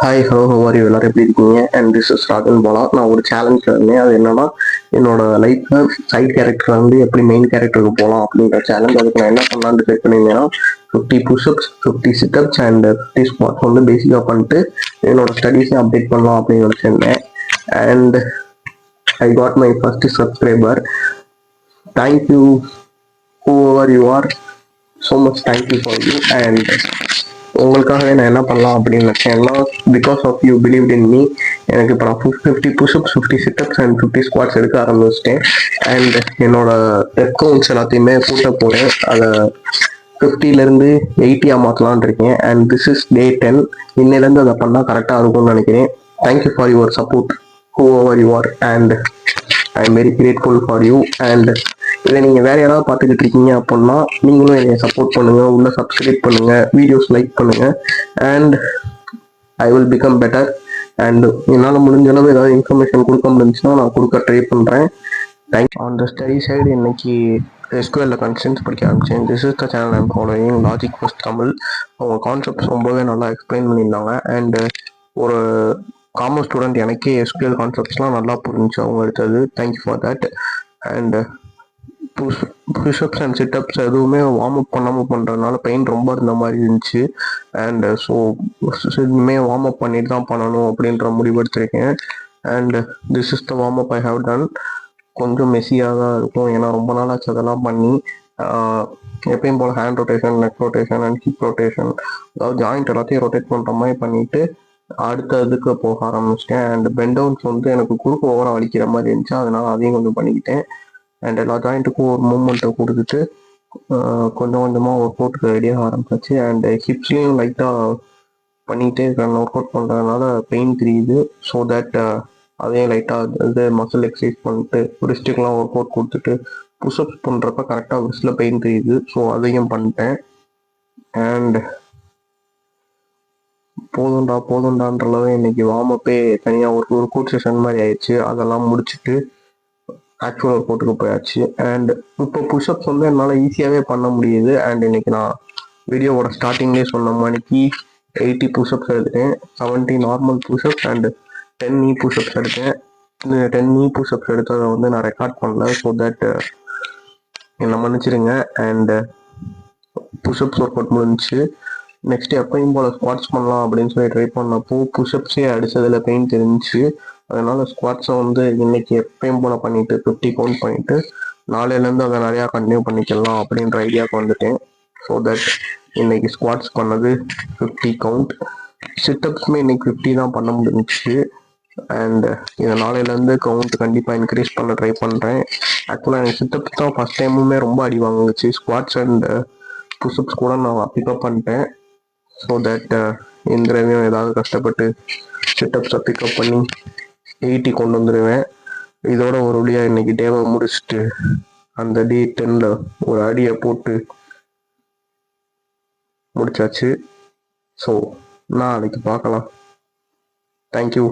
Hi hello hour எல்லாரும் எப்படி இருக்கீங்க? And this is Rajan Bala. நான் ஒரு சேலஞ்ச் இருந்தேன். அது என்னன்னா, என்னோட லைஃப்ல சைட் கேரக்டர் வந்து எப்படி மெயின் கேரக்டருக்கு போகலாம் அப்படின்ற சேலஞ்ச். அதுக்கு நான் என்ன பண்ணலான்னு டிசைட் பண்ணியிருந்தேன்னா, 50 புஷ்அப்ஸ், 50 சிட்அப்ஸ் அண்ட் 50 ஸ்குவாட்ஸ் வந்து பேசிக்காக பண்ணிட்டு என்னோட ஸ்டடீஸை அப்டேட் பண்ணலாம் அப்படின்னு நினச்சிருந்தேன். And I got my first subscriber. Thank you whoever you are, so much thank you for you. And உங்களுக்காகவே நான் என்ன பண்ணலாம் அப்படின்னு நினச்சேன்னா, because of you believed in me, எனக்கு இப்போ நான் 50 புஷ்அப்ஸ், 50 சிட்அப்ஸ் அண்ட் 50 ஸ்குவாட்ஸ் எடுக்க ஆரம்பிச்சிட்டேன். அண்ட் என்னோட ரெப் எல்லாத்தையுமே கூட்ட போகிறேன். அதை 50லேருந்து 80 மாற்றலான் இருக்கேன். அண்ட் திஸ் இஸ் டே 10. இன்னிலேருந்து அதை பண்ணால் கரெக்டாக இருக்கும்னு நினைக்கிறேன். Thank you for your support who over you are, and I am very grateful for you. And இதை நீங்கள் வேற யாராவது பார்த்துக்கிட்டு இருக்கீங்க அப்படின்னா நீங்களும் என்னை சப்போர்ட் பண்ணுங்க, உள்ள சப்ஸ்கிரைப் பண்ணுங்க, வீடியோஸ் லைக் பண்ணுங்க. And I will become better. And என்னால் முடிஞ்ச அளவு ஏதாவது இன்ஃபர்மேஷன் கொடுக்க முடிஞ்சுன்னா நான் கொடுக்க ட்ரை பண்ணுறேன். Thank you. On the study side இன்னைக்கு எஸ்கியூஎல்ல கன்ஸ்டன்ஸ் படிக்க ஆரம்பிச்சேன். This is the channel I'm following logic first Tamil. அவங்க கான்செப்ட்ஸ் ரொம்பவே நல்லா எக்ஸ்பிளைன் பண்ணியிருந்தாங்க. அண்ட் ஒரு காமர்ஸ் ஸ்டூடெண்ட் எனக்கே எஸ்கியூஎல் கான்செப்ட்ஸ்லாம் நல்லா புரிஞ்சு அவங்க எடுத்தது. Thank you for that. And pushups and situps எதுவுமே வார்ம் அப் பண்ணாமல் பண்ணுறதுனால பெயின் ரொம்ப இருந்த மாதிரி இருந்துச்சு. அண்ட் ஸோ இனிமேல் வார்ம் அப் பண்ணிட்டு தான் பண்ணணும் அப்படின்ற முடிவெடுத்திருக்கேன். And this is the warm up I have done. கொஞ்சம் மெஸ்ஸியாக தான் இருக்கும், ஏன்னா ரொம்ப நாளாச்சு அதெல்லாம் பண்ணி. எப்பயும் போல் hand rotation, neck rotation and hip rotation, அதாவது ஜாயிண்ட் எல்லாத்தையும் ரொட்டேட் பண்ணுற மாதிரி பண்ணிட்டு அடுத்த இதுக்கு போக ஆரம்பிச்சிட்டேன். அண்ட் பெண்டவுன்ஸ் வந்து எனக்கு குறுக்கு ஓவராக வலிக்கிற மாதிரி இருந்துச்சு, அதனால அதையும் கொஞ்சம் பண்ணிக்கிட்டேன். அண்ட் எல்லா ஜாயிண்ட்டுக்கும் ஒரு மூமெண்ட்டை கொடுத்துட்டு கொஞ்சம் கொஞ்சமாக ஒர்க் அவுட்டுக்கு ரெடியாக ஆரம்பிச்சாச்சு. அண்ட் ஹிப்ஸ்லேயும் லைட்டாக பண்ணிகிட்டே இருக்கேன். ஒர்க் அவுட் பண்ணுறதுனால பெயின் தெரியுது. ஸோ தட் அதையும் லைட்டாக இது மசில் எக்ஸசைஸ் பண்ணிட்டு ரிஸ்ட்டுக்கெலாம் ஒர்க் அவுட் கொடுத்துட்டு புஷ்அப்ஸ் பண்ணுறப்ப கரெக்டாக ரிஸ்ட்டில் பெயின் தெரியுது. ஸோ அதையும் பண்ணிட்டேன். அண்ட் போதுண்டான்ற அளவு இன்னைக்கு வார்ம் அப்பே தனியாக ஒரு கோட் செஷன் மாதிரி ஆயிடுச்சு. அதெல்லாம் முடிச்சுட்டு ஆக்சுவல் ஒர்க் அவுட்டுக்கு போயாச்சு. அண்ட் இப்போ புஷ்அப்ஸ் வந்து என்னால் ஈஸியாகவே பண்ண முடியுது. அண்ட் இன்னைக்கு நான் வீடியோவோட ஸ்டார்டிங்லேயே சொன்ன மணிக்கு 80 புஷ்அப்ஸ் எடுத்தேன், 70 நார்மல் புஷ்அப்ஸ் அண்ட் 10 நீ புஷ்அப்ஸ் எடுத்தேன். இந்த 10 நீ புஷ்அப்ஸ் எடுத்ததை வந்து நான் ரெக்கார்ட் பண்ணல. ஸோ தட் என்னை மன்னிச்சிருங்க. அண்ட் புஷ்அப்ஸ் ஒர்க் அவுட் முடிஞ்சிச்சு. நெக்ஸ்ட் எப்பயும் போல் ஸ்குவாட்ஸ் பண்ணலாம் அப்படின்னு சொல்லி ட்ரை பண்ணப்போ புஷ்அப்ஸே அடித்ததில் பெயின் தெரிஞ்சிச்சு. அதனால ஸ்குவாட்ஸை வந்து இன்னைக்கு எப்பயும் போல் பண்ணிட்டு 50 கவுண்ட் பண்ணிட்டு நாளையிலேருந்து அதை நிறையா கண்டினியூ பண்ணிக்கலாம் அப்படின்ற ஐடியாவுக்கு வந்துட்டேன். ஸோ தட் இன்னைக்கு ஸ்குவாட்ஸ் பண்ணது 50 கவுண்ட். சிட்டப்ஸுமே இன்னைக்கு 50 தான் பண்ண முடிஞ்சிச்சு. அண்ட் இதை நாளையிலேருந்து கவுண்ட் கண்டிப்பாக இன்க்ரீஸ் பண்ண ட்ரை பண்ணுறேன். ஆக்சுவலாக எனக்கு சிட்டப்ஸ் தான் ஃபஸ்ட் டைமுமே ரொம்ப அடி வாங்குச்சு. ஸ்குவாட்ஸ் அண்ட் புஷ்அப்ஸ் கூட நான் பிக்கப் பண்ணிட்டேன். ஸோ தட் இந்த தடவையும் ஏதாவது கஷ்டப்பட்டு சிட்டப்ஸை பிக்கப் பண்ணி 80 கொண்டு வந்துடுவேன். இதோட ஒரு வழியாக இன்னைக்கு டேவை முடிச்சுட்டு அந்த டே 10ல் ஒரு அடியை போட்டு முடிச்சாச்சு. ஸோ நாளைக்கு பார்க்கலாம். தேங்க்யூ.